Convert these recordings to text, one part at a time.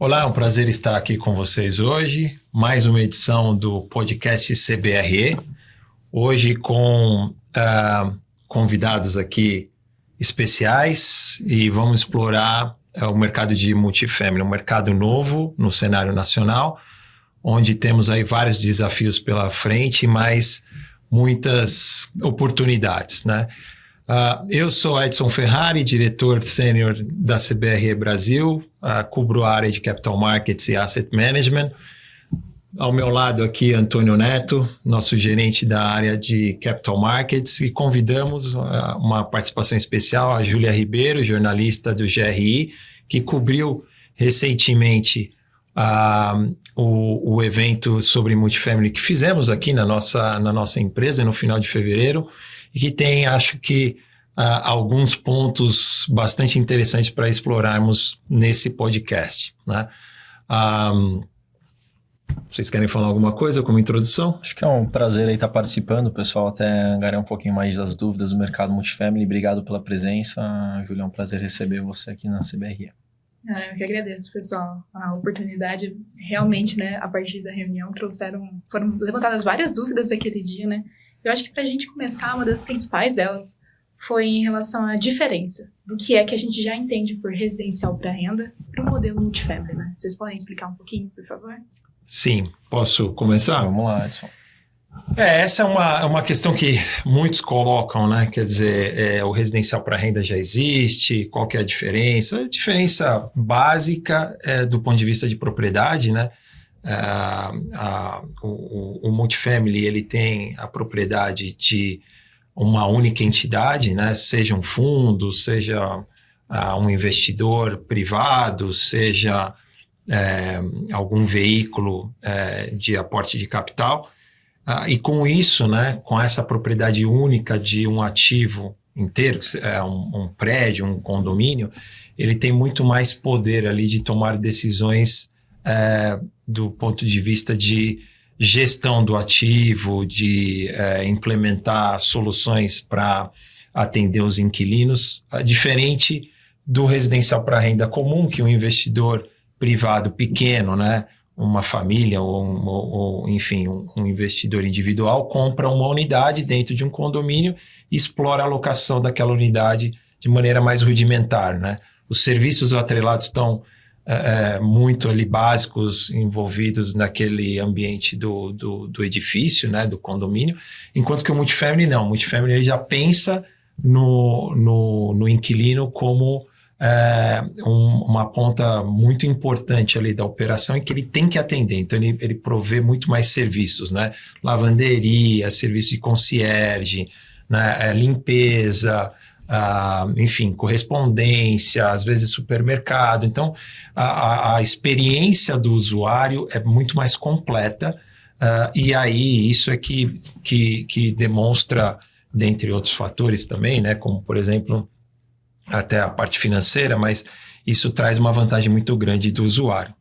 Olá, é um prazer estar aqui com vocês hoje. Mais uma edição do podcast CBRE. Hoje com convidados aqui especiais e vamos explorar o mercado de multifamily, um mercado novo no cenário nacional, onde temos aí vários desafios pela frente, mas muitas oportunidades, né? Eu sou Edson Ferrari, diretor sênior da CBRE Brasil, cubro a área de Capital Markets e Asset Management. Ao meu lado aqui, Antônio Neto, nosso gerente da área de Capital Markets, e convidamos uma participação especial, a Júlia Ribeiro, jornalista do GRI, que cobriu recentemente o evento sobre multifamily que fizemos aqui na nossa empresa no final de fevereiro, e que tem, acho que, alguns pontos bastante interessantes para explorarmos nesse podcast, né? Vocês querem falar alguma coisa como introdução? Acho que é um prazer aí estar participando, o pessoal até angariar um pouquinho mais das dúvidas do mercado multifamily. Obrigado pela presença, Júlia, é um prazer receber você aqui na CBRE. Eu que agradeço, pessoal, a oportunidade. Realmente, né, a partir da reunião foram levantadas várias dúvidas aquele dia, né? Eu acho que para a gente começar, uma das principais delas foi em relação à diferença do que é que a gente já entende por residencial para renda para o modelo multifamily, né? Vocês podem explicar um pouquinho, por favor? Sim, posso começar? Vamos lá, Edson. Essa é uma questão que muitos colocam, né? Quer dizer, o residencial para renda já existe, qual que é a diferença? A diferença básica é do ponto de vista de propriedade, né? O multifamily, ele tem a propriedade de uma única entidade, né? Seja um fundo, seja um investidor privado, seja algum veículo de aporte de capital. E com isso, né, com essa propriedade única de um ativo inteiro, um prédio, um condomínio, ele tem muito mais poder ali de tomar decisões do ponto de vista de gestão do ativo, de implementar soluções para atender os inquilinos, diferente do residencial para renda comum, que um investidor privado pequeno, né, uma família ou enfim, um investidor individual compra uma unidade dentro de um condomínio e explora a alocação daquela unidade de maneira mais rudimentar, né? Os serviços atrelados estão muito ali básicos, envolvidos naquele ambiente do edifício, né, do condomínio, enquanto que o multifamily não. O multifamily ele já pensa no inquilino como uma ponta muito importante ali da operação em que ele tem que atender. Então, ele provê muito mais serviços, né? Lavanderia, serviço de concierge, né? Limpeza, enfim, correspondência, às vezes supermercado. Então, a experiência do usuário é muito mais completa, e aí isso é que demonstra, dentre outros fatores também, né? Como, por exemplo, até a parte financeira, mas isso traz uma vantagem muito grande do usuário.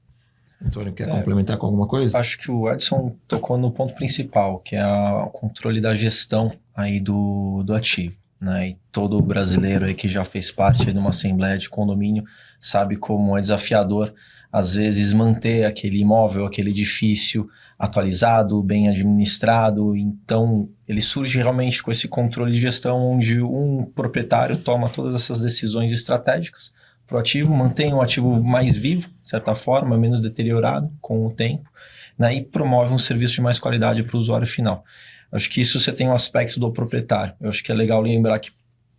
Antônio, quer complementar com alguma coisa? Acho que o Edson tocou no ponto principal, que é o controle da gestão aí do ativo, né? E todo brasileiro aí que já fez parte aí de uma assembleia de condomínio sabe como é desafiador, às vezes, manter aquele imóvel, aquele edifício atualizado, bem administrado. Então, ele surge realmente com esse controle de gestão, onde um proprietário toma todas essas decisões estratégicas para o ativo, mantém o ativo mais vivo, de certa forma, menos deteriorado com o tempo, né, e promove um serviço de mais qualidade para o usuário final. Acho que isso você tem o aspecto do proprietário. Eu acho que é legal lembrar que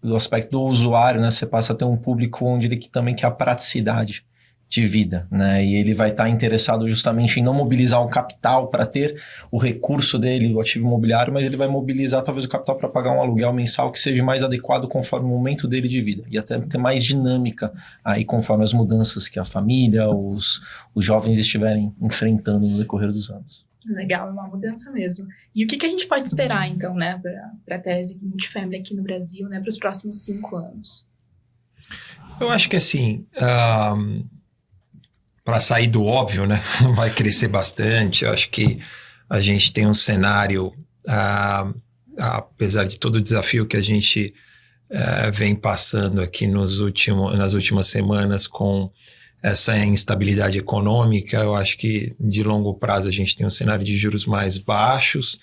do aspecto do usuário, né, você passa a ter um público onde ele também quer a praticidade de vida, né? E ele vai estar interessado justamente em não mobilizar o capital para ter o recurso dele, o ativo imobiliário, mas ele vai mobilizar talvez o capital para pagar um aluguel mensal que seja mais adequado conforme o momento dele de vida e até ter mais dinâmica aí conforme as mudanças que a família, os jovens estiverem enfrentando no decorrer dos anos. Legal, é uma mudança mesmo. E o que a gente pode esperar, então, né, para a tese multifamily aqui no Brasil, né, para os próximos 5 anos? Eu acho que assim, para sair do óbvio, né, vai crescer bastante. Eu acho que a gente tem um cenário, apesar de todo o desafio que a gente vem passando aqui nas últimas semanas com essa instabilidade econômica, eu acho que de longo prazo a gente tem um cenário de juros mais baixos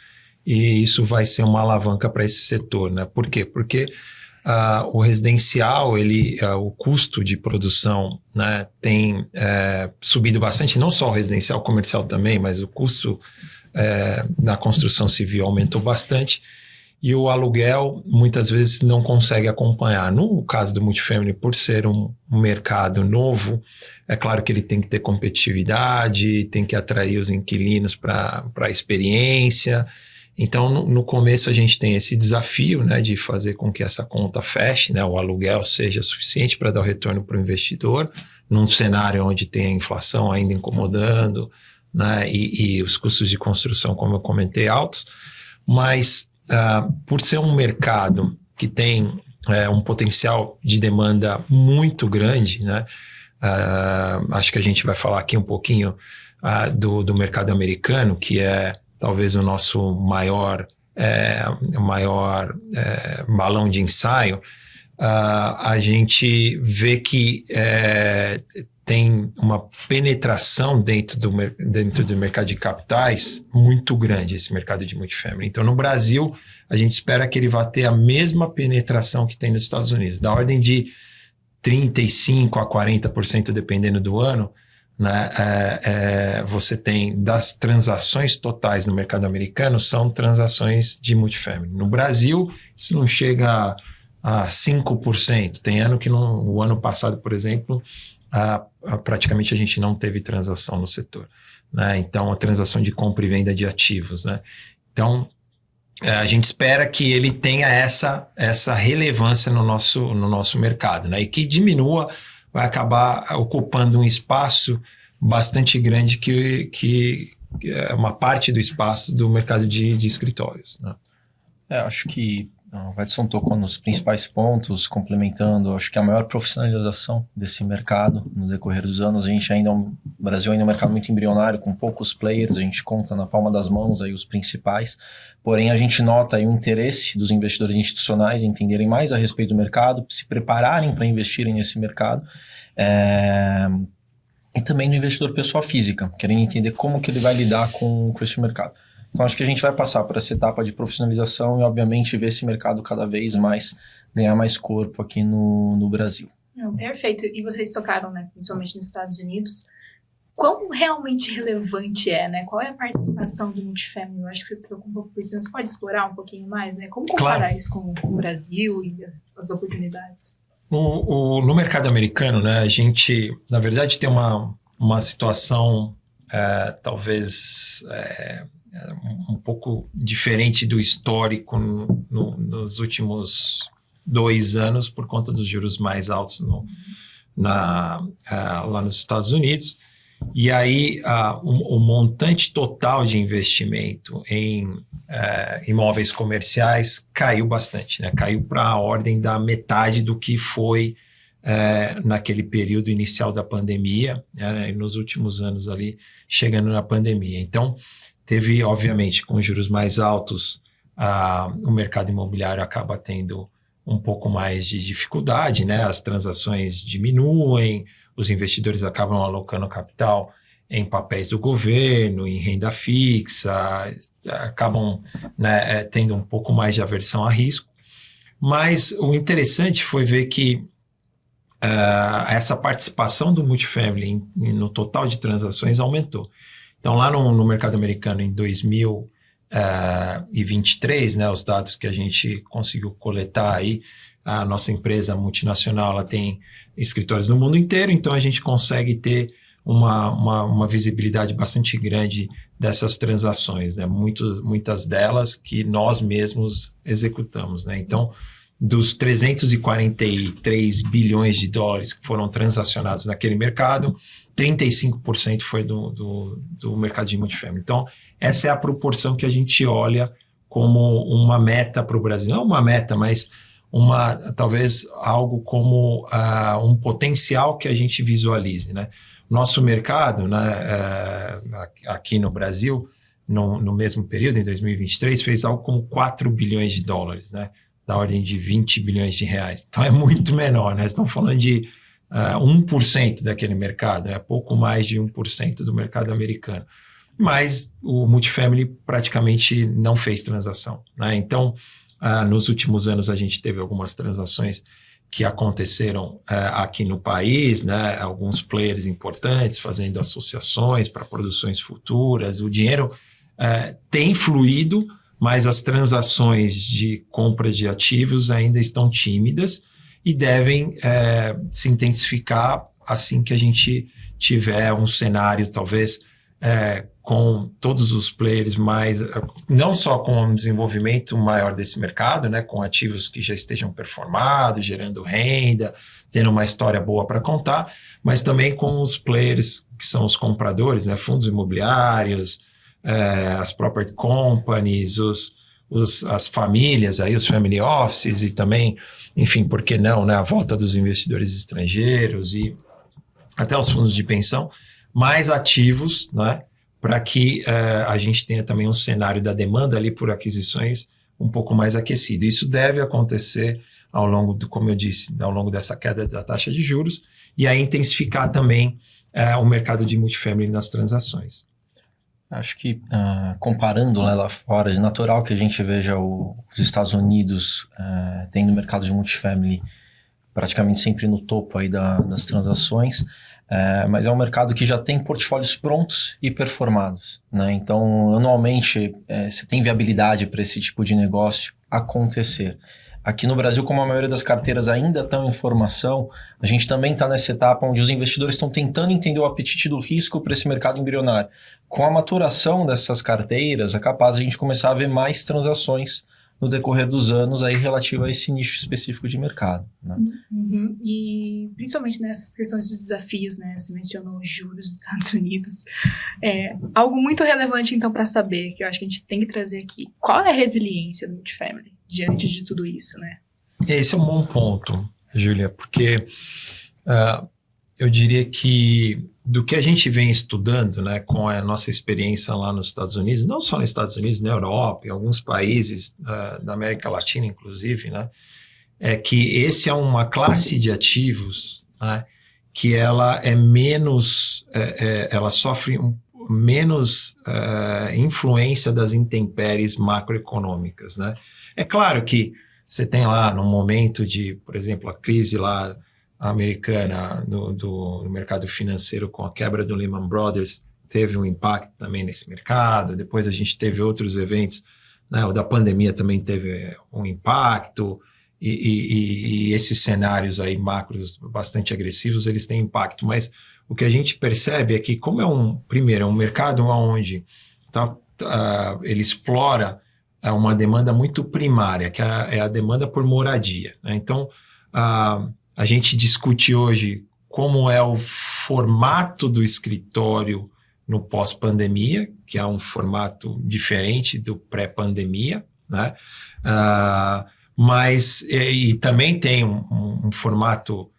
e isso vai ser uma alavanca para esse setor, né? Por quê? Porque o residencial, o custo de produção, né, tem subido bastante, não só o residencial, o comercial também, mas o custo na construção civil aumentou bastante e o aluguel muitas vezes não consegue acompanhar. No caso do multifamily, por ser um mercado novo, é claro que ele tem que ter competitividade, tem que atrair os inquilinos para a experiência. Então, no começo, a gente tem esse desafio, né, de fazer com que essa conta feche, né, o aluguel seja suficiente para dar o retorno para o investidor, num cenário onde tem a inflação ainda incomodando, né, e os custos de construção, como eu comentei, altos. Mas, por ser um mercado que tem um potencial de demanda muito grande, né, acho que a gente vai falar aqui um pouquinho do mercado americano, que é talvez o nosso maior balão de ensaio, a gente vê que tem uma penetração dentro do mercado de capitais muito grande, esse mercado de multifamily. Então, no Brasil, a gente espera que ele vá ter a mesma penetração que tem nos Estados Unidos, da ordem de 35% a 40%, dependendo do ano, né? Você tem das transações totais no mercado americano, são transações de multifamily. No Brasil, isso não chega a 5%. Tem ano que o ano passado, por exemplo, praticamente a gente não teve transação no setor, né? Então, a transação de compra e venda de ativos, né? Então, a gente espera que ele tenha essa relevância no nosso mercado, né? E que diminua, vai acabar ocupando um espaço bastante grande que é uma parte do espaço do mercado de escritórios, né? Acho que o Edson tocou nos principais pontos, complementando, acho que a maior profissionalização desse mercado no decorrer dos anos, o Brasil ainda é um mercado muito embrionário, com poucos players, a gente conta na palma das mãos aí os principais, porém a gente nota aí o interesse dos investidores institucionais em entenderem mais a respeito do mercado, se prepararem para investirem nesse mercado, e também no investidor pessoa física, querendo entender como que ele vai lidar com esse mercado. Então, acho que a gente vai passar por essa etapa de profissionalização e, obviamente, ver esse mercado cada vez mais ganhar mais corpo aqui no Brasil. Perfeito. E vocês tocaram, né, principalmente nos Estados Unidos, quão realmente relevante né? Qual é a participação do multifamily? Eu acho que você tocou um pouco por isso. Você pode explorar um pouquinho mais, né? Como comparar isso com o Brasil e as oportunidades? No mercado americano, né, a gente, na verdade, tem uma situação talvez um pouco diferente do histórico nos últimos 2 anos por conta dos juros mais altos lá nos Estados Unidos. E aí o montante total de investimento em imóveis comerciais caiu bastante, né? Caiu para a ordem da metade do que foi naquele período inicial da pandemia, né? E nos últimos anos ali, chegando na pandemia. Então, teve, obviamente, com juros mais altos, o mercado imobiliário acaba tendo um pouco mais de dificuldade, né? As transações diminuem, os investidores acabam alocando capital em papéis do governo, em renda fixa, acabam, né, tendo um pouco mais de aversão a risco. Mas o interessante foi ver que essa participação do multifamily no total de transações aumentou. Então, lá no mercado americano, em 2023, né, os dados que a gente conseguiu coletar aí, a nossa empresa multinacional ela tem escritórios no mundo inteiro, então a gente consegue ter uma visibilidade bastante grande dessas transações, né? Muitas delas que nós mesmos executamos, né? Então, dos 343 bilhões de dólares que foram transacionados naquele mercado, 35% foi do mercado de multifamily. Então, essa é a proporção que a gente olha como uma meta para o Brasil. Não uma meta, mas talvez algo como um potencial que a gente visualize, né? Nosso mercado, né, aqui no Brasil, no mesmo período, em 2023, fez algo como 4 bilhões de dólares, né? Da ordem de 20 bilhões de reais. Então, é muito menor, né? Estamos falando de 1% daquele mercado, pouco mais de 1% do mercado americano. Mas o multifamily praticamente não fez transação, né? Então, nos últimos anos a gente teve algumas transações que aconteceram aqui no país, né? Alguns players importantes fazendo associações para produções futuras. O dinheiro tem fluído, mas as transações de compra de ativos ainda estão tímidas e devem se intensificar assim que a gente tiver um cenário, talvez, com todos os players mais, não só com um desenvolvimento maior desse mercado, né, com ativos que já estejam performados, gerando renda, tendo uma história boa para contar, mas também com os players que são os compradores, né, fundos imobiliários, as property companies, as famílias, aí, os family offices e também, enfim, por que não, né, a volta dos investidores estrangeiros e até os fundos de pensão, mais ativos, né, para que a gente tenha também um cenário da demanda ali por aquisições um pouco mais aquecido. Isso deve acontecer ao longo, como eu disse, ao longo dessa queda da taxa de juros e aí intensificar também o mercado de multifamily nas transações. Acho que, comparando, né, lá fora, é natural que a gente veja os Estados Unidos tendo mercado de multifamily praticamente sempre no topo aí das transações, mas é um mercado que já tem portfólios prontos e performados, né? Então, anualmente, você tem viabilidade para esse tipo de negócio acontecer. Aqui no Brasil, como a maioria das carteiras ainda estão em formação, a gente também está nessa etapa onde os investidores estão tentando entender o apetite do risco para esse mercado embrionário. Com a maturação dessas carteiras, é capaz a gente começar a ver mais transações no decorrer dos anos aí relativo a esse nicho específico de mercado, né? Uhum. E principalmente nessas questões dos desafios, né? Você mencionou juros dos Estados Unidos. Algo muito relevante, então, para saber, que eu acho que a gente tem que trazer aqui. Qual é a resiliência do multifamily diante de tudo isso, né? Esse é um bom ponto, Júlia, porque eu diria que do que a gente vem estudando, né, com a nossa experiência lá nos Estados Unidos, não só nos Estados Unidos, na Europa, em alguns países da América Latina, inclusive, né, é que esse é uma classe de ativos, né, que ela é menos, ela sofre menos influência das intempéries macroeconômicas, né? É claro que você tem lá no momento de, por exemplo, a crise lá americana do mercado financeiro com a quebra do Lehman Brothers, teve um impacto também nesse mercado. Depois a gente teve outros eventos, né? O da pandemia também teve um impacto e esses cenários aí macros bastante agressivos, eles têm impacto. Mas o que a gente percebe é que como é um mercado onde ele explora uma demanda muito primária, que é a demanda por moradia, né? Então, a gente discute hoje como é o formato do escritório no pós-pandemia, que é um formato diferente do pré-pandemia, né? Mas também tem um formato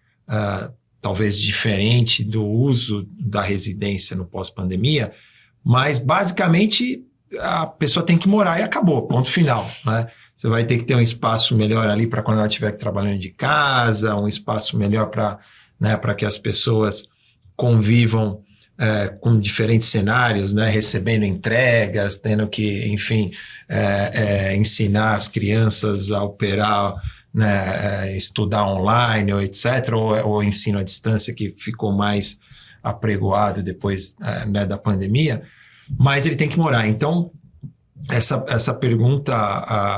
talvez diferente do uso da residência no pós-pandemia, mas basicamente a pessoa tem que morar e acabou, ponto final, né? Você vai ter que ter um espaço melhor ali para quando ela estiver trabalhando de casa, um espaço melhor para, né, para que as pessoas convivam com diferentes cenários, né, recebendo entregas, tendo que, enfim, ensinar as crianças a operar, né, estudar online, ou etc., ou ensino à distância, que ficou mais apregoado depois né, da pandemia, mas ele tem que morar. Então, essa pergunta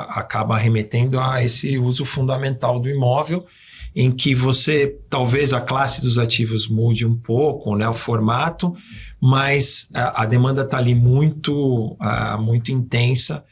acaba remetendo a esse uso fundamental do imóvel, em que você, talvez a classe dos ativos mude um pouco, né, o formato, mas a demanda está ali muito intensa,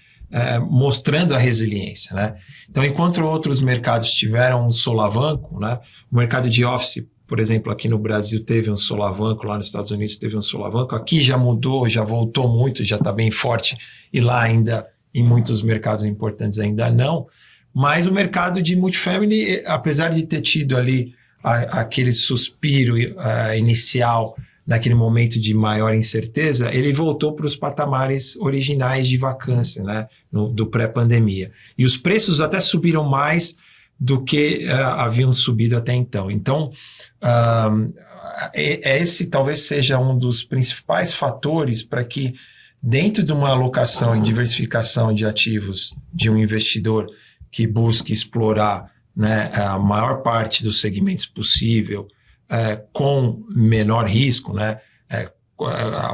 mostrando a resiliência, né? Então, enquanto outros mercados tiveram um solavanco, né, o mercado de office, por exemplo, aqui no Brasil teve um solavanco, lá nos Estados Unidos teve um solavanco, aqui já mudou, já voltou muito, já está bem forte, e lá ainda, em muitos mercados importantes ainda não. Mas o mercado de multifamily, apesar de ter tido ali aquele suspiro inicial, naquele momento de maior incerteza, ele voltou para os patamares originais de vacância, né, do pré-pandemia. E os preços até subiram mais do que haviam subido até então. Então, esse talvez seja um dos principais fatores para que, dentro de uma alocação e diversificação de ativos de um investidor que busque explorar, né, a maior parte dos segmentos possível, com menor risco, né,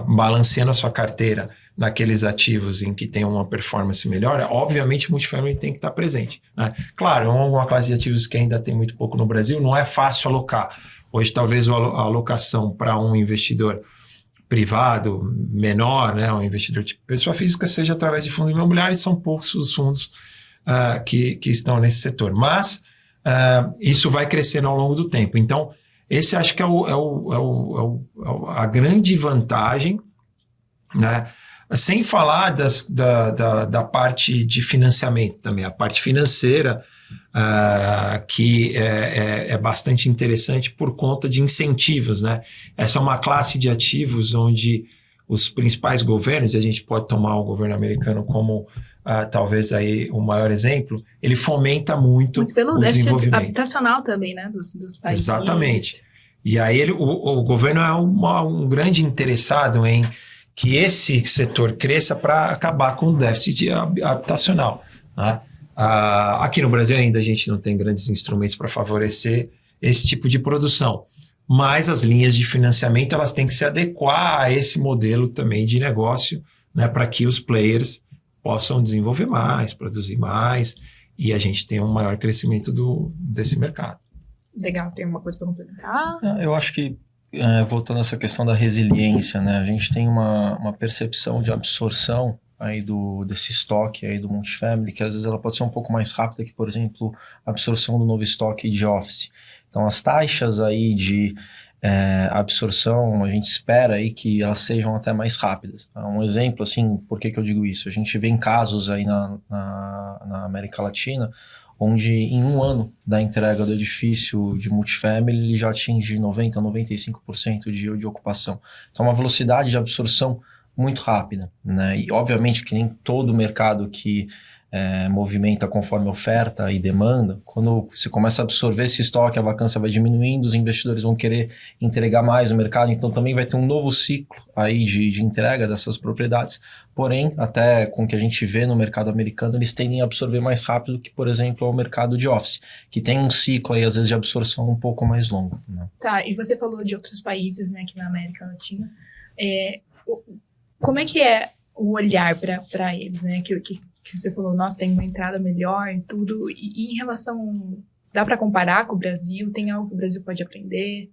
balanceando a sua carteira naqueles ativos em que tem uma performance melhor, obviamente o multifamily tem que estar presente, né? Claro, é uma classe de ativos que ainda tem muito pouco no Brasil, não é fácil alocar. Hoje, talvez a alocação para um investidor privado menor, né, um investidor tipo pessoa física, seja através de fundos imobiliários, são poucos os fundos que estão nesse setor. Mas isso vai crescendo ao longo do tempo. Então, esse acho que é a grande vantagem, né? Sem falar da parte de financiamento também, a parte financeira, que é bastante interessante por conta de incentivos, né? Essa é uma classe de ativos onde os principais governos, e a gente pode tomar o governo americano como talvez aí o maior exemplo, ele fomenta muito pelo o déficit desenvolvimento habitacional também, né, dos países. Exatamente. E aí o governo é um grande interessado em que esse setor cresça para acabar com o déficit habitacional, né? Aqui no Brasil ainda a gente não tem grandes instrumentos para favorecer esse tipo de produção, mas as linhas de financiamento elas têm que se adequar a esse modelo também de negócio, né, para que os players possam desenvolver mais, produzir mais, e a gente tenha um maior crescimento desse mercado. Legal, tem uma coisa para complementar? Eu acho que, voltando a essa questão da resiliência, né, a gente tem uma percepção de absorção aí desse estoque aí do multifamily, que às vezes ela pode ser um pouco mais rápida que, por exemplo, a absorção do novo estoque de office. Então, as taxas aí de absorção, a gente espera aí que elas sejam até mais rápidas. Um exemplo, assim, por que eu digo isso? A gente vê em casos aí na América Latina, onde em um ano da entrega do edifício de multifamily, ele já atinge 90% a 95% de ocupação. Então, uma velocidade de absorção muito rápida, né? E obviamente que nem todo mercado que movimenta conforme oferta e demanda, quando você começa a absorver esse estoque, a vacância vai diminuindo, os investidores vão querer entregar mais no mercado, então também vai ter um novo ciclo aí de entrega dessas propriedades, porém, até com o que a gente vê no mercado americano, eles tendem a absorver mais rápido que, por exemplo, o mercado de office, que tem um ciclo aí, às vezes, de absorção um pouco mais longo, né? Tá, e você falou de outros países, né, aqui na América Latina. Como é que é o olhar para eles, né? Aquilo que você falou, nossa, tem uma entrada melhor e tudo. E em relação, dá para comparar com o Brasil? Tem algo que o Brasil pode aprender?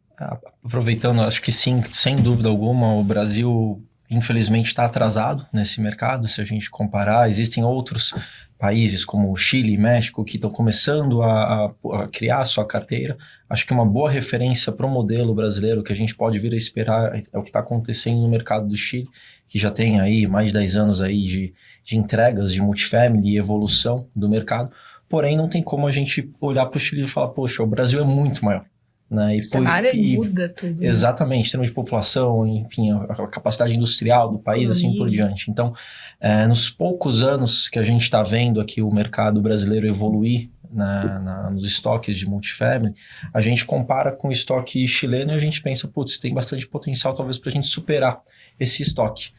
Aproveitando, acho que sim, sem dúvida alguma, o Brasil, infelizmente, está atrasado nesse mercado, se a gente comparar. Existem outros países como Chile e México que estão começando a criar a sua carteira. Acho que uma boa referência para o modelo brasileiro que a gente pode vir a esperar é o que está acontecendo no mercado do Chile, que já tem aí mais de 10 anos aí de entregas de multifamily e evolução do mercado. Porém, não tem como a gente olhar para o Chile e falar, poxa, o Brasil é muito maior, né? O cenário muda tudo. Né? Exatamente, em termos de população, enfim, a capacidade industrial do país, assim por diante. Então, nos poucos anos que a gente está vendo aqui o mercado brasileiro evoluir nos estoques de multifamily, a gente compara com o estoque chileno e a gente pensa, putz, tem bastante potencial talvez para a gente superar esse estoque.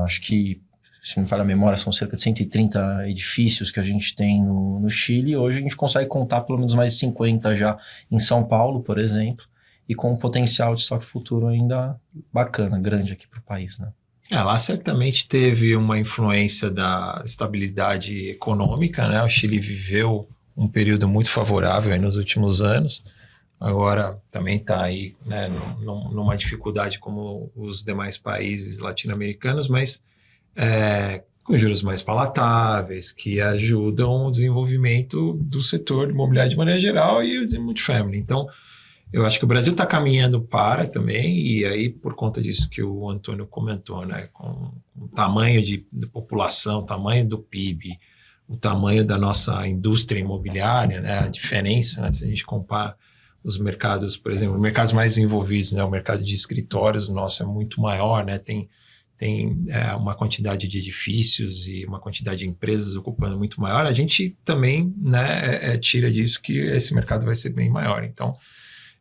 Acho que, se não me falha a memória, são cerca de 130 edifícios que a gente tem no Chile, e hoje a gente consegue contar pelo menos mais de 50 já em São Paulo, por exemplo, e com um potencial de estoque futuro ainda bacana, grande aqui para o país, né? Lá certamente teve uma influência da estabilidade econômica, né? O Chile viveu um período muito favorável aí nos últimos anos, agora também está aí, né, numa dificuldade como os demais países latino-americanos, mas com juros mais palatáveis, que ajudam o desenvolvimento do setor imobiliário de maneira geral e o de multifamily. Então, eu acho que o Brasil está caminhando para também, e aí por conta disso que o Antônio comentou, né, com o tamanho de população, o tamanho do PIB, o tamanho da nossa indústria imobiliária, né, a diferença, né, se a gente compara os mercados, por exemplo, mercados mais desenvolvidos, né, o mercado de escritórios, o nosso é muito maior, né, tem tem uma quantidade de edifícios e uma quantidade de empresas ocupando muito maior, a gente também, né, tira disso que esse mercado vai ser bem maior. Então,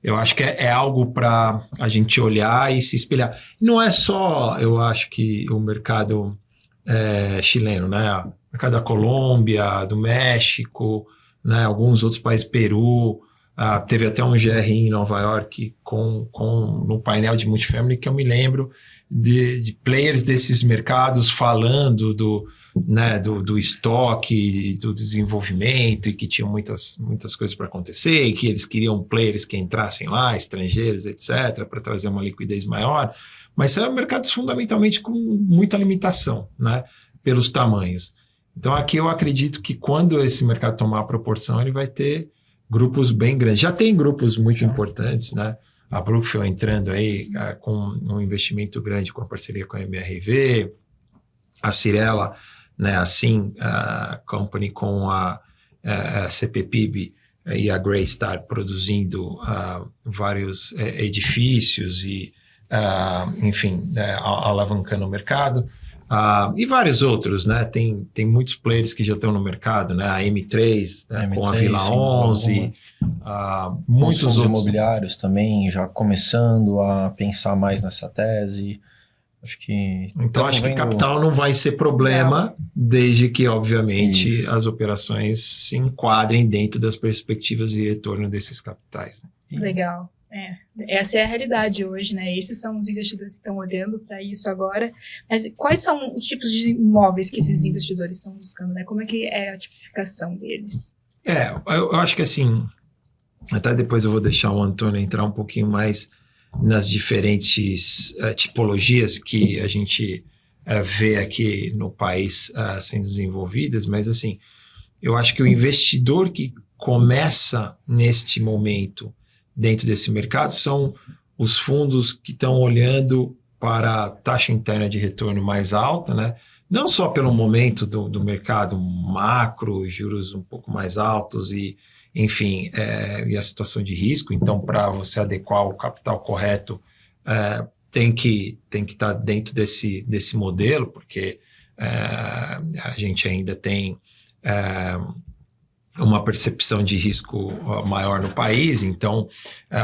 eu acho que é algo para a gente olhar e se espelhar. Não é só, eu acho que o mercado chileno, né? O mercado da Colômbia, do México, né? Alguns outros países, Peru. Teve até um GRI em Nova York no painel de multifamily que eu me lembro de players desses mercados falando do estoque, do desenvolvimento, e que tinham muitas coisas para acontecer, e que eles queriam players que entrassem lá, estrangeiros, etc., para trazer uma liquidez maior. Mas são mercados fundamentalmente com muita limitação, né, pelos tamanhos. Então aqui eu acredito que quando esse mercado tomar a proporção, ele vai ter grupos bem grandes. Já tem grupos muito importantes, né? A Brookfield entrando aí com um investimento grande com a parceria com a MRV, a Cirela, né, a Company com a CPPIB e a Greystar produzindo vários edifícios e, enfim, alavancando o mercado. E vários outros, né? Tem muitos players que já estão no mercado, né? A M3, né? Com a Vila 11, muitos fundos outros imobiliários também já começando a pensar mais nessa tese. Acho que que capital não vai ser problema, desde que, obviamente, as operações se enquadrem dentro das perspectivas de retorno desses capitais, né? Legal. Essa é a realidade hoje, né? Esses são os investidores que estão olhando para isso agora. Mas quais são os tipos de imóveis que esses investidores estão buscando, né? Como é que é a tipificação deles? Eu acho que assim, até depois eu vou deixar o Antônio entrar um pouquinho mais nas diferentes tipologias que a gente vê aqui no país sendo desenvolvidas, mas assim, eu acho que o investidor que começa neste momento dentro desse mercado são os fundos que estão olhando para a taxa interna de retorno mais alta, né? Não só pelo momento do mercado macro, juros um pouco mais altos e, enfim, e a situação de risco. Então, para você adequar o capital correto, tem que estar dentro desse modelo, porque a gente ainda tem uma percepção de risco maior no país. Então,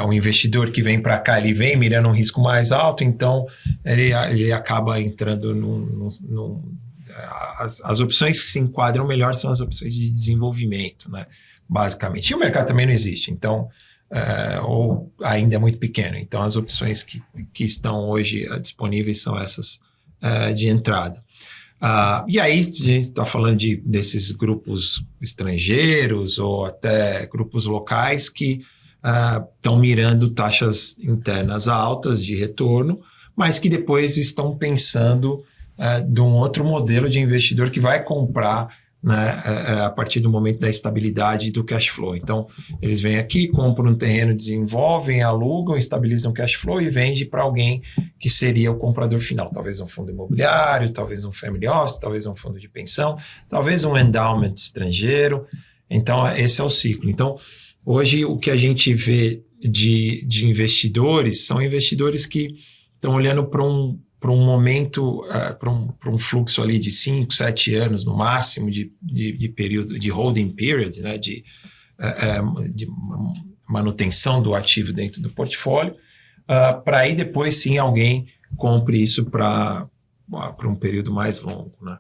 o investidor que vem para cá, ele vem mirando um risco mais alto, então ele acaba entrando as opções que se enquadram melhor são as opções de desenvolvimento, né, basicamente. E o mercado também não existe, então, ou ainda é muito pequeno. Então, as opções que estão hoje disponíveis são essas de entrada. E aí a gente está falando desses grupos estrangeiros ou até grupos locais que estão mirando taxas internas altas de retorno, mas que depois estão pensando de um outro modelo de investidor que vai comprar, né, a partir do momento da estabilidade do cash flow. Então, eles vêm aqui, compram um terreno, desenvolvem, alugam, estabilizam cash flow e vendem para alguém que seria o comprador final. Talvez um fundo imobiliário, talvez um family office, talvez um fundo de pensão, talvez um endowment estrangeiro. Então, esse é o ciclo. Então, hoje, o que a gente vê de investidores são investidores que estão olhando para um momento, para um fluxo ali de 5, 7 anos no máximo de período, de holding period, né, de manutenção do ativo dentro do portfólio, para aí depois sim alguém compre isso para um período mais longo, né?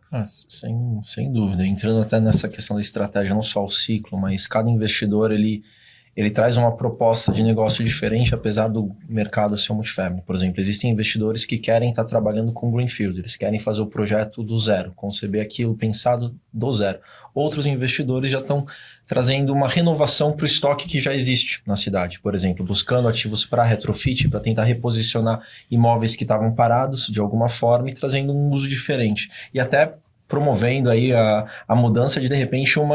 Sem dúvida. Entrando até nessa questão da estratégia, não só o ciclo, mas cada investidor, ele traz uma proposta de negócio diferente, apesar do mercado ser multifamily. Por exemplo, existem investidores que querem estar trabalhando com greenfield, eles querem fazer o projeto do zero, conceber aquilo pensado do zero. Outros investidores já estão trazendo uma renovação para o estoque que já existe na cidade. Por exemplo, buscando ativos para retrofit, para tentar reposicionar imóveis que estavam parados de alguma forma e trazendo um uso diferente. E até promovendo aí a mudança de repente um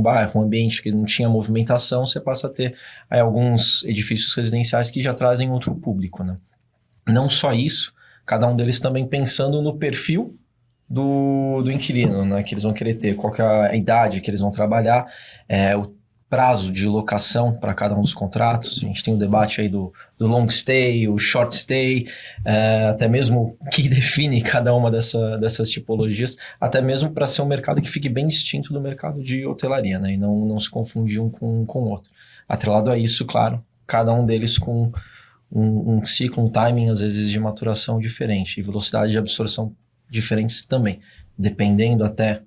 bairro, um ambiente que não tinha movimentação, você passa a ter aí alguns edifícios residenciais que já trazem outro público, né? Não só isso, cada um deles também pensando no perfil do inquilino, né, que eles vão querer ter, qual que é a idade que eles vão trabalhar, prazo de locação para cada um dos contratos. A gente tem o debate aí do long stay, o short stay, até mesmo o que define cada uma dessas tipologias, até mesmo para ser um mercado que fique bem distinto do mercado de hotelaria, né? E não se confundir um com o outro. Atrelado a isso, claro, cada um deles com um ciclo, um timing, às vezes, de maturação diferente e velocidade de absorção diferentes também, dependendo até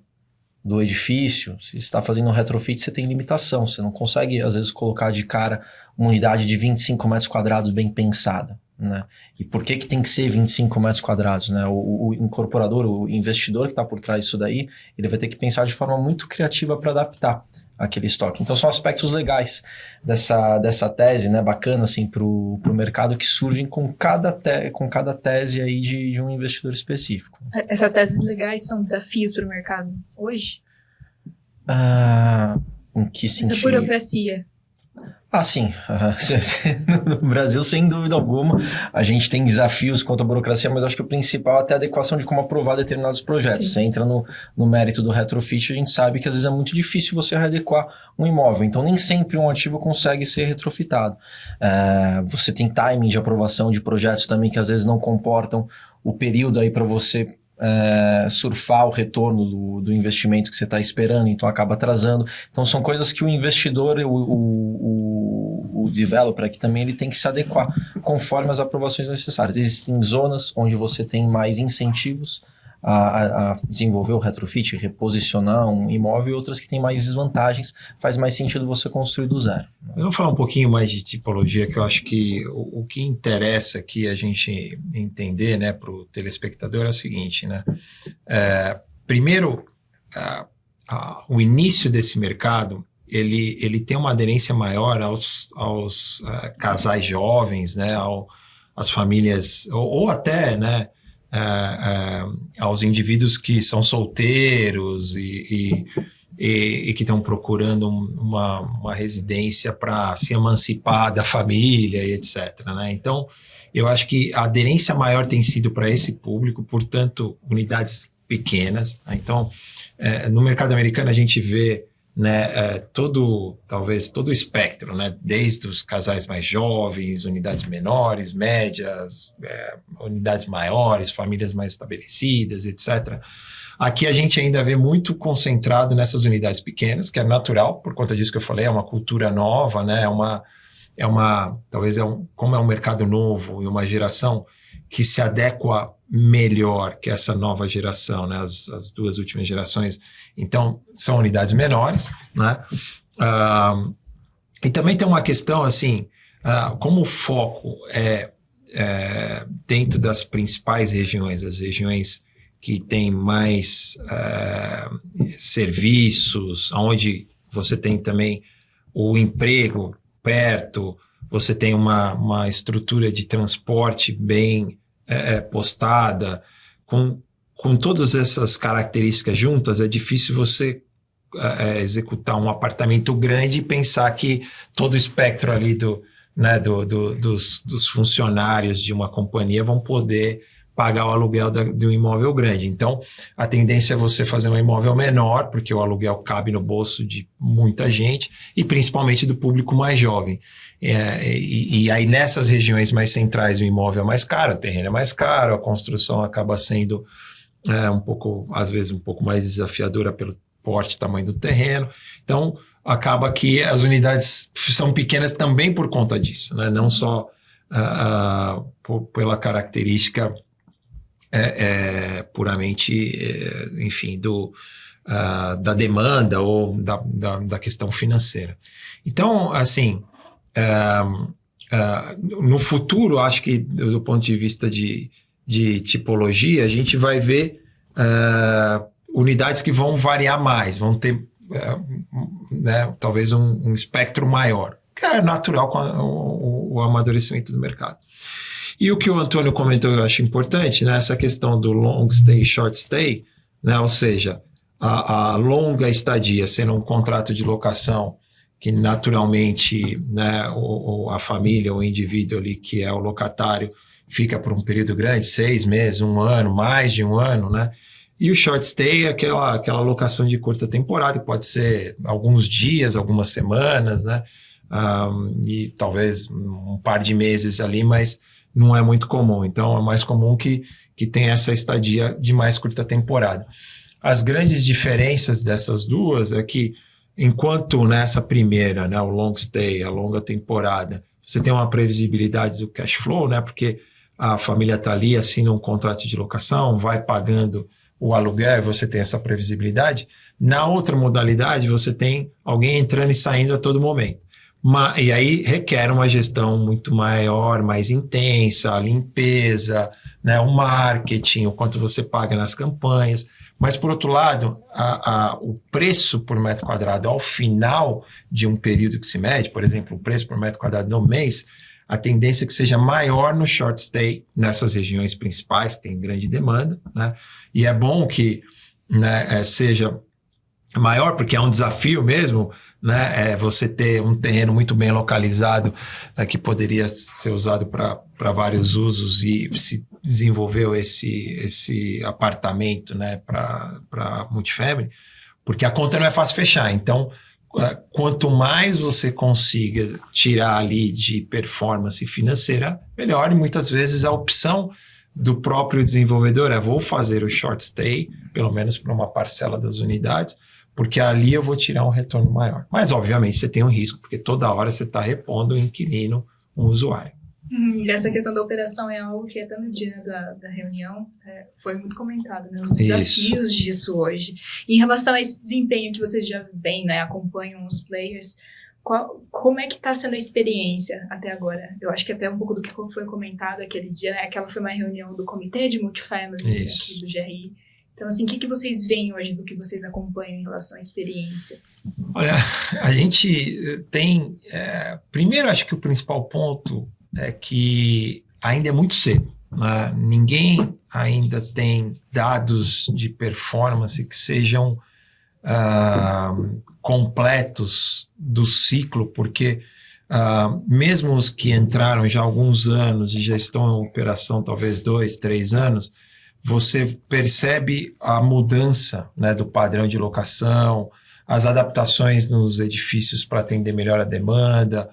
do edifício. Se está fazendo um retrofit, você tem limitação, você não consegue, às vezes, colocar de cara uma unidade de 25 metros quadrados bem pensada, né? E por que tem que ser 25 metros quadrados, né? O incorporador, o investidor que está por trás disso daí, ele vai ter que pensar de forma muito criativa para adaptar aquele estoque. Então, são aspectos legais dessa tese, né, bacana assim, para o mercado, que surgem com cada tese aí de um investidor específico. Essas teses legais são desafios para o mercado hoje? Em que sentido? Essa burocracia. Sim. No Brasil, sem dúvida alguma, a gente tem desafios quanto à burocracia, mas acho que o principal é até a adequação de como aprovar determinados projetos. Sim. Você entra no mérito do retrofit, a gente sabe que às vezes é muito difícil você readequar um imóvel, então nem sempre um ativo consegue ser retrofitado. Você tem timing de aprovação de projetos também que às vezes não comportam o período aí para você surfar o retorno do investimento que você está esperando, então acaba atrasando. Então são coisas que o investidor, o developer aqui também, ele tem que se adequar conforme as aprovações necessárias. Existem zonas onde você tem mais incentivos a desenvolver o retrofit, reposicionar um imóvel, e outras que têm mais desvantagens, faz mais sentido você construir do zero. Eu vou falar um pouquinho mais de tipologia, que eu acho que o que interessa aqui a gente entender, né, para o telespectador é o seguinte, né? Primeiro, o início desse mercado, ele tem uma aderência maior aos casais jovens, né, às famílias, ou até, né, aos indivíduos que são solteiros e que estão procurando uma residência para se emancipar da família e etc, né? Então, eu acho que a aderência maior tem sido para esse público, portanto, unidades pequenas, né? Então, no mercado americano a gente vê, né, talvez todo o espectro, né, desde os casais mais jovens, unidades menores, médias, unidades maiores, famílias mais estabelecidas, etc. Aqui a gente ainda vê muito concentrado nessas unidades pequenas, que é natural, por conta disso que eu falei, é uma cultura nova, né, como é um mercado novo e uma geração que se adequa melhor que essa nova geração, né? As duas últimas gerações. Então, são unidades menores, né? E também tem uma questão, assim, como o foco é dentro das principais regiões, as regiões que têm mais serviços, onde você tem também o emprego perto, você tem uma estrutura de transporte bem postada, com todas essas características juntas, é difícil você executar um apartamento grande e pensar que todo o espectro ali dos funcionários de uma companhia vão poder pagar o aluguel de um imóvel grande. Então, a tendência é você fazer um imóvel menor, porque o aluguel cabe no bolso de muita gente, e principalmente do público mais jovem. E aí, nessas regiões mais centrais, o imóvel é mais caro, o terreno é mais caro, a construção acaba sendo às vezes, um pouco mais desafiadora pelo porte e tamanho do terreno. Então, acaba que as unidades são pequenas também por conta disso, né? Não só pela característica puramente, enfim, da demanda ou da questão financeira. Então, assim, no futuro, acho que do ponto de vista de tipologia, a gente vai ver unidades que vão variar mais, vão ter né, talvez um espectro maior, que é natural com o amadurecimento do mercado. E o que o Antônio comentou, eu acho importante, né, essa questão do long stay, short stay, né, ou seja, a longa estadia, sendo um contrato de locação que naturalmente, né, a família, o indivíduo ali que é o locatário, fica por um período grande, 6 meses, 1 ano, mais de 1 ano, né, E o short stay é aquela locação de curta temporada, que pode ser alguns dias, algumas semanas, né? E talvez um par de meses ali, mas não é muito comum. Então, é mais comum que tenha essa estadia de mais curta temporada. As grandes diferenças dessas duas é que, enquanto nessa primeira, né, o long stay, a longa temporada, você tem uma previsibilidade do cash flow, né? Porque a família está ali, assina um contrato de locação, vai pagando o aluguel e você tem essa previsibilidade. Na outra modalidade, você tem alguém entrando e saindo a todo momento. E aí requer uma gestão muito maior, mais intensa, a limpeza, né, o marketing, o quanto você paga nas campanhas. Mas, por outro lado, o preço por metro quadrado ao final de um período que se mede, por exemplo, o preço por metro quadrado no mês, a tendência é que seja maior no short stay, nessas regiões principais, que tem grande demanda, né? E é bom que, né, seja maior, porque é um desafio mesmo, né? Você ter um terreno muito bem localizado, que poderia ser usado para vários usos, e se desenvolveu esse apartamento, né, para multifamily, porque a conta não é fácil fechar. Então, quanto mais você consiga tirar ali de performance financeira, melhor. E muitas vezes a opção do próprio desenvolvedor vou fazer o short stay, pelo menos para uma parcela das unidades, porque ali eu vou tirar um retorno maior. Mas, obviamente, você tem um risco, porque toda hora você está repondo um inquilino, um usuário. E essa questão da operação é algo que até no dia da reunião foi muito comentado, né? Os desafios disso hoje. E em relação a esse desempenho que vocês já veem, né, acompanham os players, como é que está sendo a experiência até agora? Eu acho que até um pouco do que foi comentado aquele dia, né? Aquela foi uma reunião do comitê de multifamily aqui do GRI. Então, assim, o que vocês veem hoje do que vocês acompanham em relação à experiência? Olha, a gente tem... primeiro, acho que o principal ponto é que ainda é muito cedo, né? Ninguém ainda tem dados de performance que sejam completos do ciclo, porque mesmo os que entraram já há alguns anos e já estão em operação talvez 2, 3 anos, você percebe a mudança, né, do padrão de locação, as adaptações nos edifícios para atender melhor a demanda,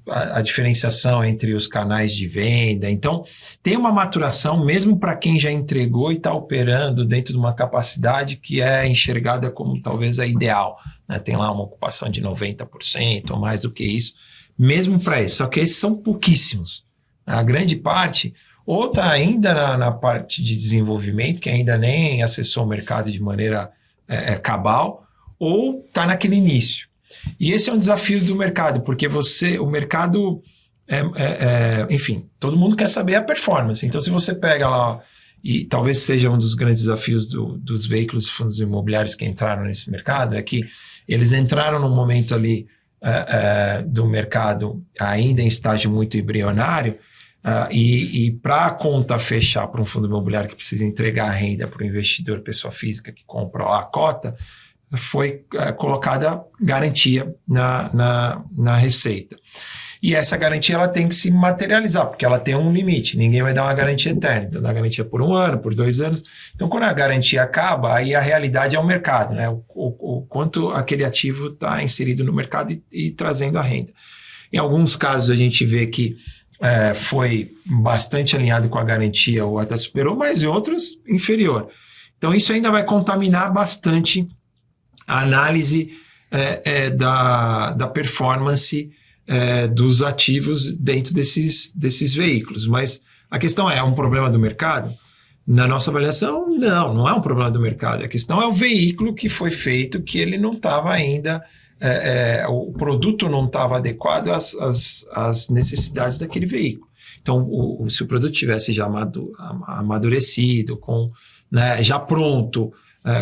a diferenciação entre os canais de venda. Então, tem uma maturação mesmo para quem já entregou e está operando dentro de uma capacidade que é enxergada como talvez a ideal, né? Tem lá uma ocupação de 90% ou mais do que isso, mesmo para esses. Só que esses são pouquíssimos. A grande parte ou está ainda na parte de desenvolvimento, que ainda nem acessou o mercado de maneira cabal, ou está naquele início. E esse é um desafio do mercado, porque o mercado, enfim, todo mundo quer saber a performance. Então, se você pega lá, e talvez seja um dos grandes desafios dos veículos de fundos imobiliários que entraram nesse mercado, é que eles entraram num momento ali do mercado ainda em estágio muito embrionário, e para a conta fechar para um fundo imobiliário que precisa entregar a renda para o investidor, pessoa física que compra lá a cota, foi colocada garantia na receita. E essa garantia ela tem que se materializar, porque ela tem um limite. Ninguém vai dar uma garantia eterna. Então, dá garantia por 1 ano, por 2 anos. Então, quando a garantia acaba, aí a realidade é o mercado, né? O quanto aquele ativo está inserido no mercado e trazendo a renda. Em alguns casos, a gente vê que foi bastante alinhado com a garantia ou até superou, mas em outros, inferior. Então, isso ainda vai contaminar bastante a análise da performance dos ativos dentro desses veículos. Mas a questão é um problema do mercado? Na nossa avaliação, não é um problema do mercado. A questão é o veículo que foi feito, que ele não estava ainda, o produto não estava adequado às necessidades daquele veículo. Então, se o produto tivesse já amadurecido, né, já pronto,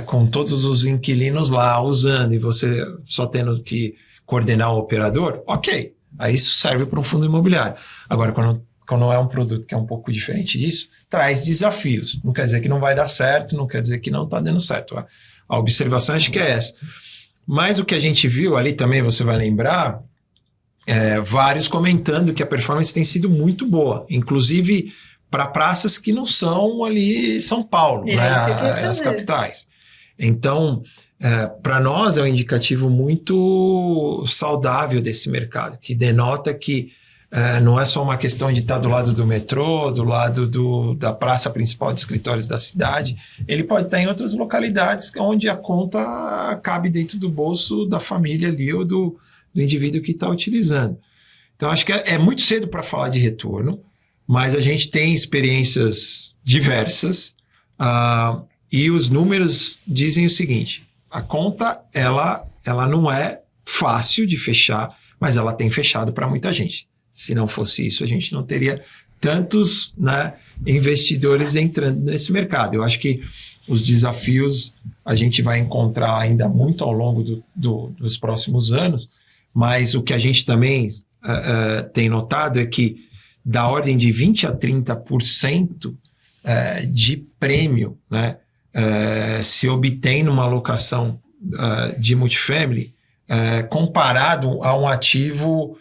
com todos os inquilinos lá usando e você só tendo que coordenar o operador, ok, aí isso serve para um fundo imobiliário. Agora, quando é um produto que é um pouco diferente disso, traz desafios. Não quer dizer que não vai dar certo, não quer dizer que não está dando certo. A observação acho que é essa. Mas o que a gente viu ali também, você vai lembrar, vários comentando que a performance tem sido muito boa, inclusive para praças que não são ali São Paulo, né? Isso que eu ia As fazer. capitais. Então, para nós é um indicativo muito saudável desse mercado, que denota que não é só uma questão de estar do lado do metrô, do lado da praça principal de escritórios da cidade, ele pode estar em outras localidades onde a conta cabe dentro do bolso da família ali ou do indivíduo que está utilizando. Então, acho que é muito cedo para falar de retorno, mas a gente tem experiências diversas e os números dizem o seguinte: a conta ela não é fácil de fechar, mas ela tem fechado para muita gente. Se não fosse isso, a gente não teria tantos, né, investidores entrando nesse mercado. Eu acho que os desafios a gente vai encontrar ainda muito ao longo dos próximos anos, mas o que a gente também tem notado é que da ordem de 20% a 30% de prêmio, né, se obtém numa alocação de multifamily comparado a um ativo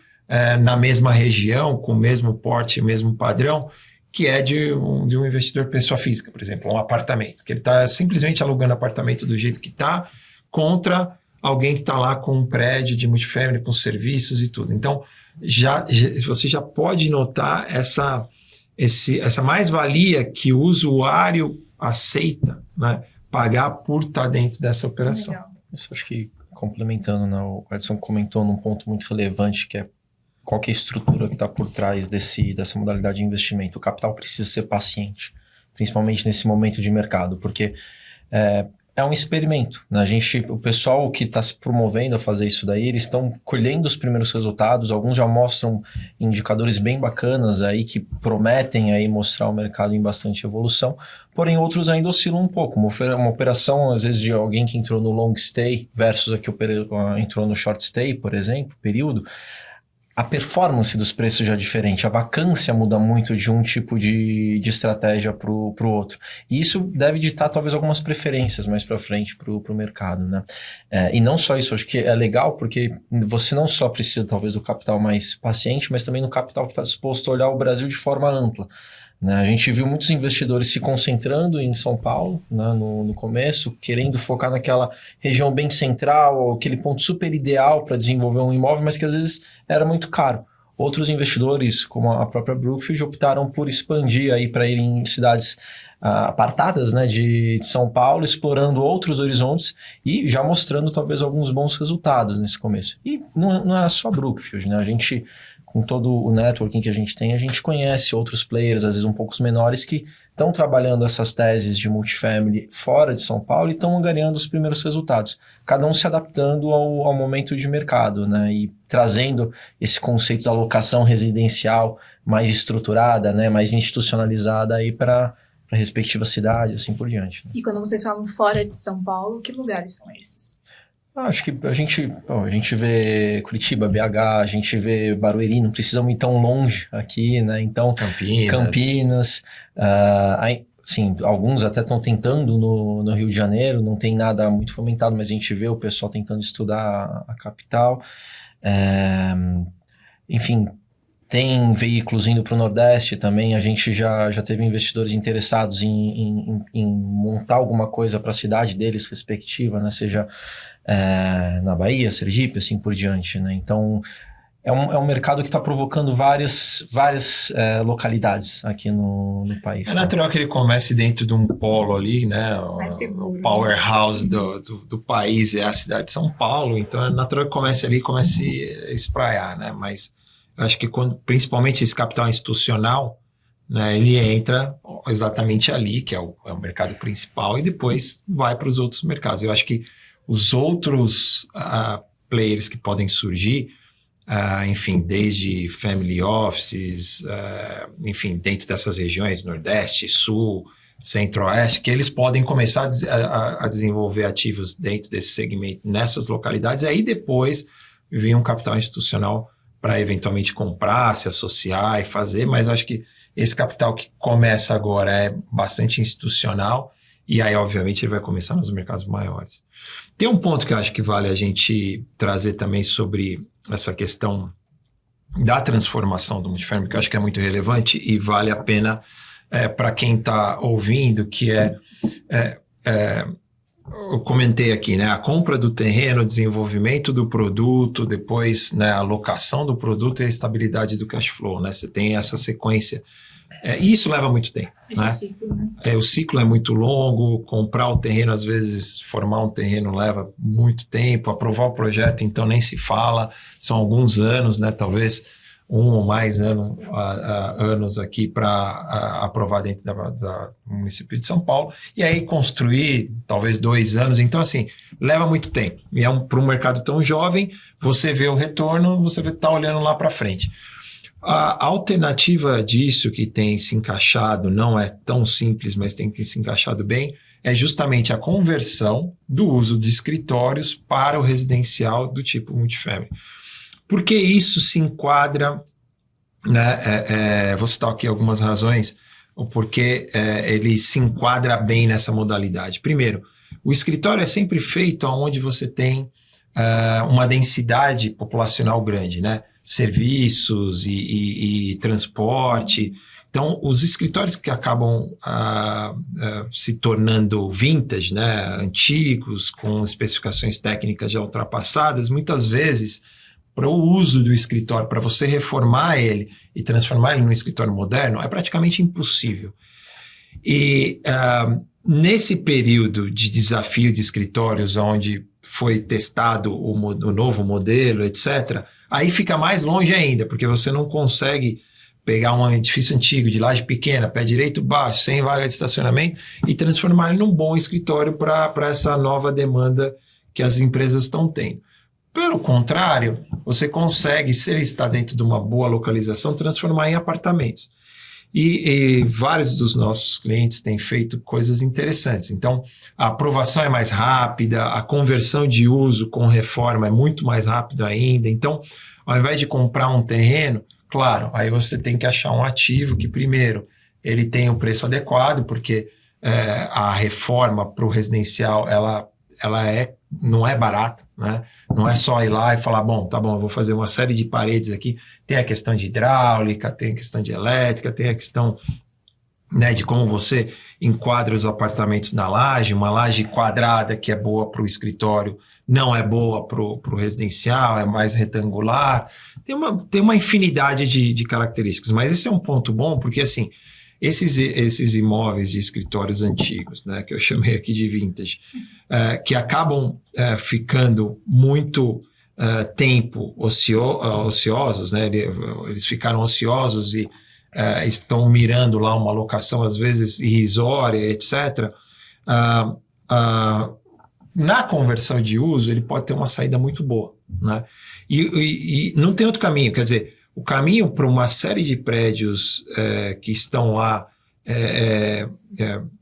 na mesma região, com o mesmo porte, mesmo padrão, que é de um investidor pessoa física, por exemplo, um apartamento, que ele está simplesmente alugando apartamento do jeito que está, contra alguém que está lá com um prédio de multifamily, com serviços e tudo. Então, você já pode notar essa mais-valia que o usuário aceita, né, pagar por estar dentro dessa operação. Legal. Isso acho que, complementando, né, o Edson comentou num ponto muito relevante, que é qual que é a estrutura que está por trás dessa modalidade de investimento. O capital precisa ser paciente, principalmente nesse momento de mercado, porque é um experimento, né? O pessoal que está se promovendo a fazer isso daí, eles estão colhendo os primeiros resultados, alguns já mostram indicadores bem bacanas aí que prometem aí mostrar o mercado em bastante evolução, porém outros ainda oscilam um pouco. Uma operação, às vezes, de alguém que entrou no long stay versus a que entrou no short stay, por exemplo, período, a performance dos preços já é diferente, a vacância muda muito de um tipo de estratégia para o outro. E isso deve ditar talvez algumas preferências mais para frente para o mercado, né? E não só isso, acho que é legal porque você não só precisa talvez do capital mais paciente, mas também do capital que está disposto a olhar o Brasil de forma ampla. Né? A gente viu muitos investidores se concentrando em São Paulo, né, no começo, querendo focar naquela região bem central, aquele ponto super ideal para desenvolver um imóvel, mas que às vezes era muito caro. Outros investidores, como a própria Brookfield, optaram por expandir aí para ir em cidades apartadas, né, de São Paulo, explorando outros horizontes e já mostrando talvez alguns bons resultados nesse começo. E não é só a Brookfield, né? A gente, com todo o networking que a gente tem, a gente conhece outros players, às vezes um pouco menores, que estão trabalhando essas teses de multifamily fora de São Paulo e estão angariando os primeiros resultados. Cada um se adaptando ao momento de mercado, né? E trazendo esse conceito da locação residencial mais estruturada, né? Mais institucionalizada aí para a respectiva cidade, assim por diante. Né? E quando vocês falam fora de São Paulo, que lugares são esses? Acho que a gente vê Curitiba, BH, a gente vê Barueri, não precisamos ir tão longe aqui, né? Então, Campinas, assim, alguns até estão tentando no Rio de Janeiro, não tem nada muito fomentado, mas a gente vê o pessoal tentando estudar a capital. Enfim, tem veículos indo para o Nordeste também, a gente já teve investidores interessados em montar alguma coisa para a cidade deles respectiva, né? Seja na Bahia, Sergipe, assim por diante, né? Então, é um mercado que está provocando várias localidades aqui no país. É natural que ele comece dentro de um polo ali, né? O powerhouse do país é a cidade de São Paulo, então é natural que comece ali e comece a espraiar, né? Mas eu acho que principalmente esse capital institucional, né, ele entra exatamente ali, que é o mercado principal, e depois vai para os outros mercados. Eu acho que os outros players que podem surgir, enfim, desde family offices, enfim, dentro dessas regiões, Nordeste, Sul, Centro-Oeste, que eles podem começar a desenvolver ativos dentro desse segmento, nessas localidades, aí depois vir um capital institucional para eventualmente comprar, se associar e fazer, mas acho que esse capital que começa agora é bastante institucional, e aí, obviamente, ele vai começar nos mercados maiores. Tem um ponto que eu acho que vale a gente trazer também sobre essa questão da transformação do multifamily, que eu acho que é muito relevante e vale a pena para quem está ouvindo, que eu comentei aqui, né? A compra do terreno, o desenvolvimento do produto, depois, né, a locação do produto e a estabilidade do cash flow, né? Você tem essa sequência. E isso leva muito tempo. Esse né? ciclo, né? O ciclo é muito longo, comprar o terreno, às vezes, formar um terreno leva muito tempo, aprovar o projeto, então nem se fala, são alguns anos, né? Talvez 1 ou mais anos aqui para aprovar dentro do município de São Paulo, e aí construir talvez 2 anos, então assim, leva muito tempo, e para um mercado tão jovem, você vê o retorno, você está olhando lá para frente. A alternativa disso que tem se encaixado, não é tão simples, mas tem que se encaixado bem, é justamente a conversão do uso de escritórios para o residencial do tipo multifamily. Por que isso se enquadra, né? Vou citar aqui algumas razões, o porquê ele se enquadra bem nessa modalidade. Primeiro, o escritório é sempre feito onde você tem uma densidade populacional grande, né? Serviços e transporte. Então, os escritórios que acabam se tornando vintage, né? Antigos, com especificações técnicas já ultrapassadas, muitas vezes, para o uso do escritório, para você reformar ele e transformar ele num escritório moderno, é praticamente impossível. E nesse período de desafio de escritórios, onde foi testado o novo modelo, etc., aí fica mais longe ainda, porque você não consegue pegar um edifício antigo, de laje pequena, pé direito baixo, sem vaga de estacionamento, e transformar ele num bom escritório para essa nova demanda que as empresas estão tendo. Pelo contrário, você consegue, se ele está dentro de uma boa localização, transformar em apartamentos. E vários dos nossos clientes têm feito coisas interessantes. Então, a aprovação é mais rápida, a conversão de uso com reforma é muito mais rápido ainda. Então, ao invés de comprar um terreno, claro, aí você tem que achar um ativo que, primeiro, ele tem um preço adequado, porque a reforma para o residencial, ela não é barata, né? Não é só ir lá e falar, tá bom, eu vou fazer uma série de paredes aqui. Tem a questão de hidráulica, tem a questão de elétrica, tem a questão, né, de como você enquadra os apartamentos na laje. Uma laje quadrada que é boa para o escritório não é boa para o residencial, é mais retangular. Tem uma infinidade de características, mas esse é um ponto bom, porque assim, esses imóveis de escritórios antigos, né, que eu chamei aqui de vintage, que acabam ficando muito tempo ociosos, né, eles ficaram ociosos e estão mirando lá uma locação às vezes irrisória, etc. Na conversão de uso, ele pode ter uma saída muito boa, né? E não tem outro caminho, quer dizer, o caminho para uma série de prédios que estão lá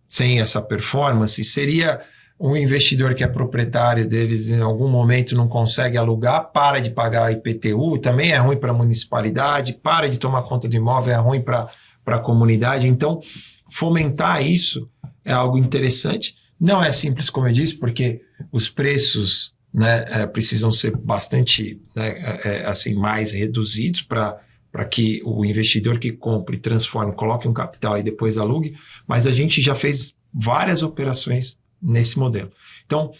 sem essa performance seria um investidor que é proprietário deles em algum momento não consegue alugar, para de pagar IPTU, também é ruim para a municipalidade, para de tomar conta do imóvel, é ruim para a comunidade. Então, fomentar isso é algo interessante. Não é simples, como eu disse, porque os preços, né, precisam ser bastante, né, assim, mais reduzidos para que o investidor que compre, transforme, coloque um capital e depois alugue, mas a gente já fez várias operações nesse modelo. Então,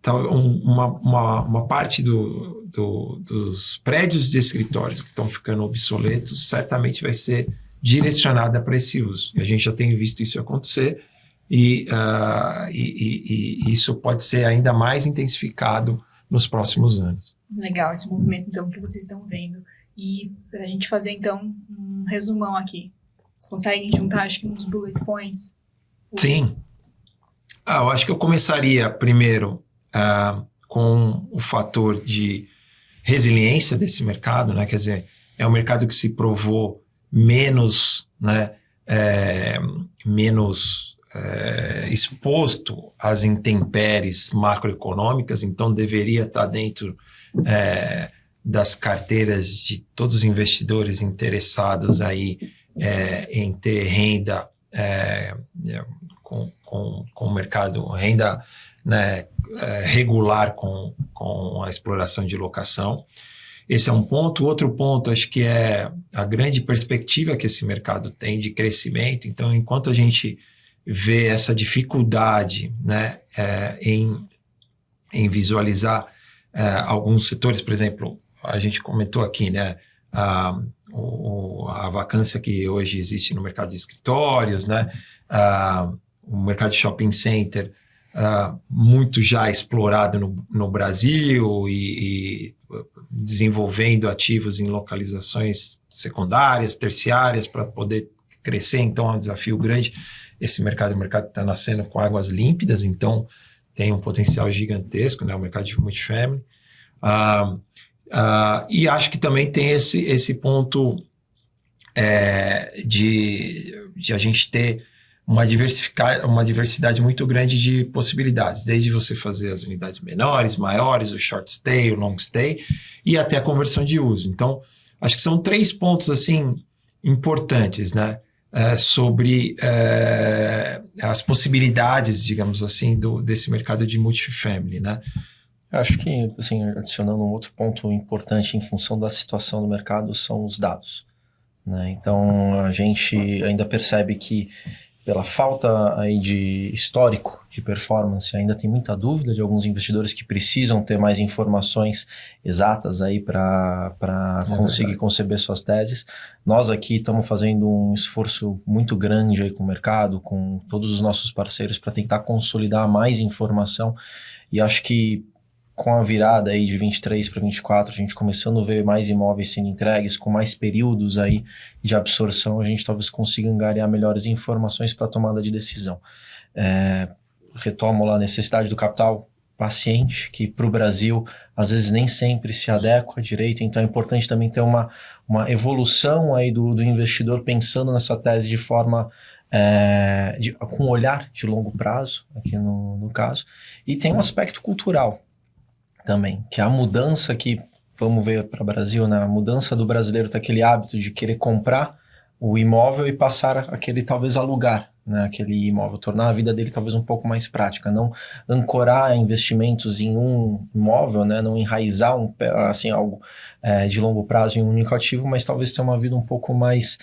uma parte dos prédios de escritórios que estão ficando obsoletos certamente vai ser direcionada para esse uso. A gente já tem visto isso acontecer e isso pode ser ainda mais intensificado nos próximos anos. Legal esse movimento, então, que vocês estão vendo. E para a gente fazer, então, um resumão aqui. Vocês conseguem juntar, acho que, uns bullet points? Sim. Eu acho que eu começaria primeiro com o fator de resiliência desse mercado, né? Quer dizer, é um mercado que se provou menos, né, exposto às intempéries macroeconômicas, então deveria estar dentro das carteiras de todos os investidores interessados aí em ter renda com o mercado, renda, né, regular com a exploração de locação. esse é um ponto. Outro ponto, acho que é a grande perspectiva que esse mercado tem de crescimento. Então, enquanto a gente vê essa dificuldade, né, em visualizar alguns setores, por exemplo, a gente comentou aqui, né, a vacância que hoje existe no mercado de escritórios, né, o mercado de shopping center muito já explorado no Brasil e desenvolvendo ativos em localizações secundárias, terciárias para poder crescer. Então é um desafio grande. Esse mercado, o mercado está nascendo com águas límpidas, então tem um potencial gigantesco, né, o mercado de multifamily. E acho que também tem esse ponto de a gente ter uma diversidade muito grande de possibilidades, desde você fazer as unidades menores, maiores, o short stay, o long stay, e até a conversão de uso. Então, acho que são 3 pontos assim importantes, né, sobre as possibilidades, digamos assim, desse mercado de multifamily, né? Acho que, assim, adicionando um outro ponto importante em função da situação do mercado são os dados, né? Então, a gente ainda percebe que pela falta aí de histórico de performance, ainda tem muita dúvida de alguns investidores que precisam ter mais informações exatas aí para conseguir conceber suas teses. Nós aqui estamos fazendo um esforço muito grande aí com o mercado, com todos os nossos parceiros para tentar consolidar mais informação, e acho que com a virada aí de 23 para 24, a gente começando a ver mais imóveis sendo entregues, com mais períodos aí de absorção, a gente talvez consiga angariar melhores informações para a tomada de decisão. Retomo lá a necessidade do capital paciente, que para o Brasil, às vezes nem sempre se adequa direito, então é importante também ter uma evolução aí do investidor pensando nessa tese de forma... com um olhar de longo prazo, aqui no caso, e tem um aspecto cultural também, que é a mudança que, vamos ver para o Brasil, né? A mudança do brasileiro ter aquele hábito de querer comprar o imóvel e passar aquele talvez alugar, né? Aquele imóvel, tornar a vida dele talvez um pouco mais prática, não ancorar investimentos em um imóvel, né? Não enraizar assim, algo de longo prazo em um único ativo, mas talvez ter uma vida um pouco mais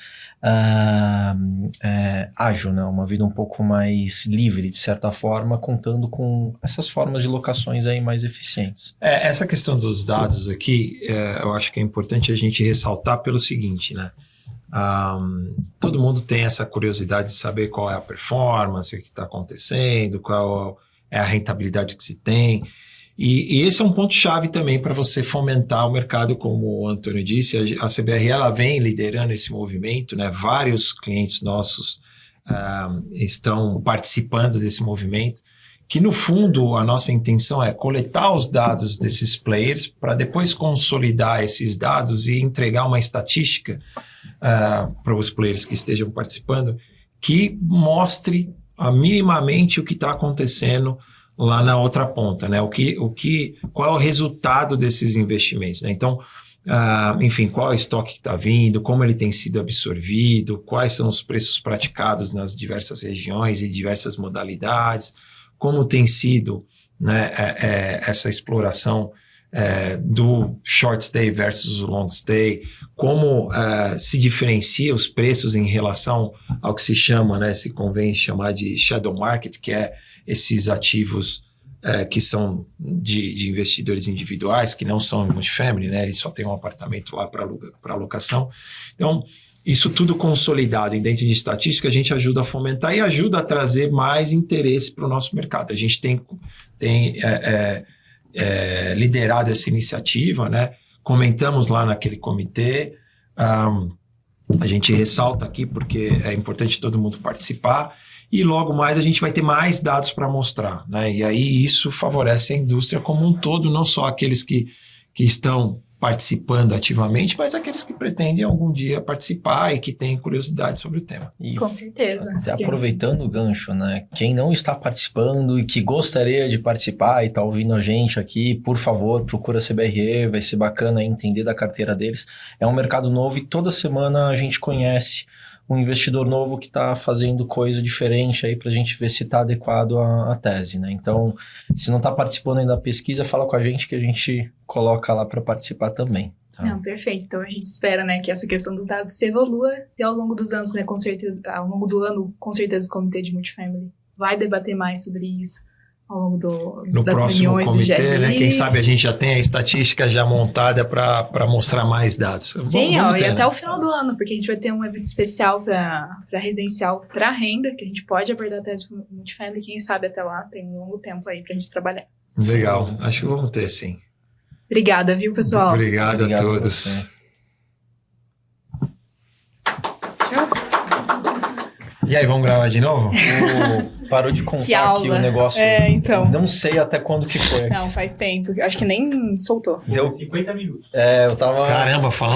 ágil, né? Uma vida um pouco mais livre, de certa forma, contando com essas formas de locações aí mais eficientes. Essa questão dos dados aqui, eu acho que é importante a gente ressaltar pelo seguinte, né? Todo mundo tem essa curiosidade de saber qual é a performance, o que está acontecendo, qual é a rentabilidade que se tem. E esse é um ponto-chave também para você fomentar o mercado, como o Antônio disse. A CBRE ela vem liderando esse movimento, né? Vários clientes nossos estão participando desse movimento, que no fundo a nossa intenção é coletar os dados desses players para depois consolidar esses dados e entregar uma estatística para os players que estejam participando, que mostre minimamente o que está acontecendo lá na outra ponta, né? Qual é o resultado desses investimentos, né? Então, enfim, qual é o estoque que está vindo, como ele tem sido absorvido, quais são os preços praticados nas diversas regiões e diversas modalidades, como tem sido, né, essa exploração do short stay versus o long stay, como se diferencia os preços em relação ao que se chama, né, se convém chamar de shadow market, que é esses ativos que são de investidores individuais, que não são multifamily, né, eles só têm um apartamento lá para locação. Então, isso tudo consolidado e dentro de estatística, a gente ajuda a fomentar e ajuda a trazer mais interesse para o nosso mercado. A gente tem liderado essa iniciativa, né? Comentamos lá naquele comitê, a gente ressalta aqui porque é importante todo mundo participar e logo mais a gente vai ter mais dados para mostrar, né? E aí isso favorece a indústria como um todo, não só aqueles que estão participando ativamente, mas aqueles que pretendem algum dia participar e que têm curiosidade sobre o tema. Com certeza. Até aproveitando o gancho, né? Quem não está participando e que gostaria de participar e está ouvindo a gente aqui, por favor, procura a CBRE, vai ser bacana entender da carteira deles. É um mercado novo e toda semana a gente conhece um investidor novo que está fazendo coisa diferente aí para a gente ver se está adequado à tese, né? Então, se não está participando ainda da pesquisa, fala com a gente que a gente coloca lá para participar também. Tá? Não, perfeito. Então a gente espera, né, que essa questão dos dados se evolua e ao longo dos anos, né, com certeza, ao longo do ano, com certeza o Comitê de Multifamily vai debater mais sobre isso ao longo No das próximo reuniões comitê, do né? GRI. Quem sabe a gente já tem a estatística já montada para mostrar mais dados. Sim, Vamos e ter, até né? o final do ano, porque a gente vai ter um evento especial para residencial, para renda, que a gente pode abordar a tese multifamily, quem sabe até lá tem um longo tempo aí para a gente trabalhar. Legal, Sim. acho que vamos ter, sim. Obrigada, viu, pessoal? Obrigado a Obrigado a todos. você. E aí, vamos gravar de novo? Parou de contar Que aqui aula. o negócio. Então. Não sei até quando que foi. Não, faz tempo. Acho que nem soltou. Deu 50 minutos. eu tava... Caramba, falamos